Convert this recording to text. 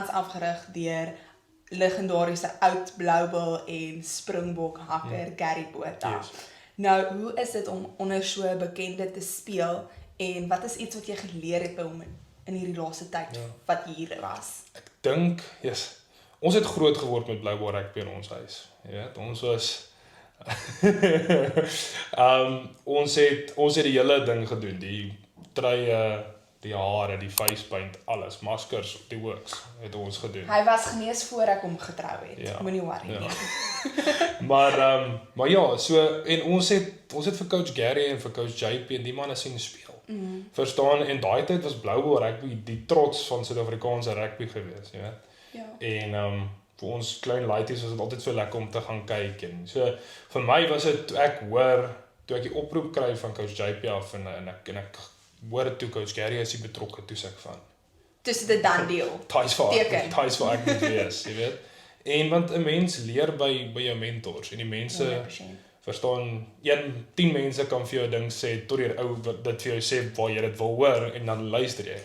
afgerig deur legendariese oud Bloubil en Springbok hakker Gary Botha. Yes. Nou, hoe is dit om onder so 'n bekende te speel en wat is iets wat jy geleer het by hom in hierdie laaste tyd wat hier was? Ek dink, ons het groot geword met Blue Ball rugby in ons huis. Jy weet, ons was ons het die hele ding gedoen, die truie, die hare, die face paint, alles, maskers, die works, het ons gedoen. Hy was genees voor ek hom getrou het. Ja, Moenie worry ja. nie. Maar ja, so en ons het vir coach Gary en vir coach JP en die manne sien speel. Verstaan, en daai tyd was Blue Ball rugby die trots van Suid-Afrikaanse rugby gewees, jy weet. Ja. En vir ons klein laities was dit altyd so lekker om te gaan kyk en so vir my was dit toe ek die oproep kry van coach JP af en ek hoor toe coach Gary is betrokke toe sê ek van Dis dit dan deel. Ties vir ek moet wees, jy weet. En want 'n mens leer by jou mentors en die mense 100%. verstaan 10 mense kan vir jou ding sê tot die ou wat dit vir jou sê waar jy dit wil hoor en dan luister jy.